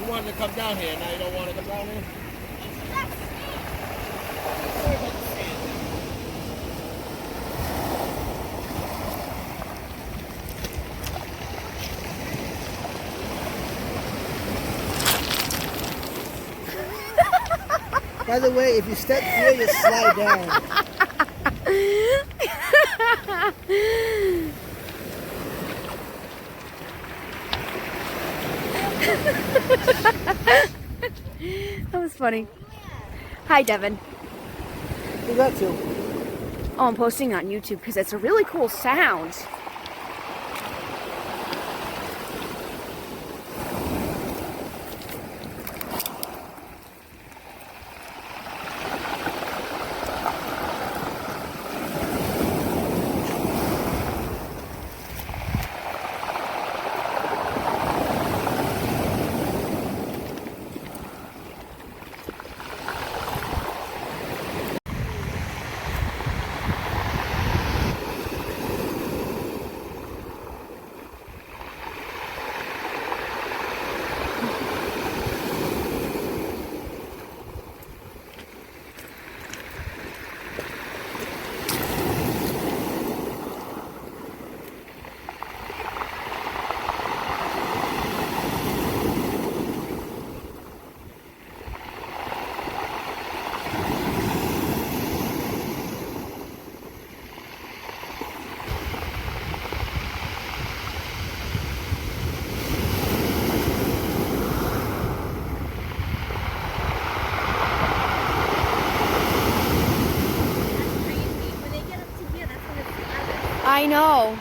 wanted to come down here. Now you don't want to come down here? By the way, if you step here, you slide down. That was funny. Hi, Devin. Who's that to? Oh, I'm posting on YouTube because it's a really cool sound. I know.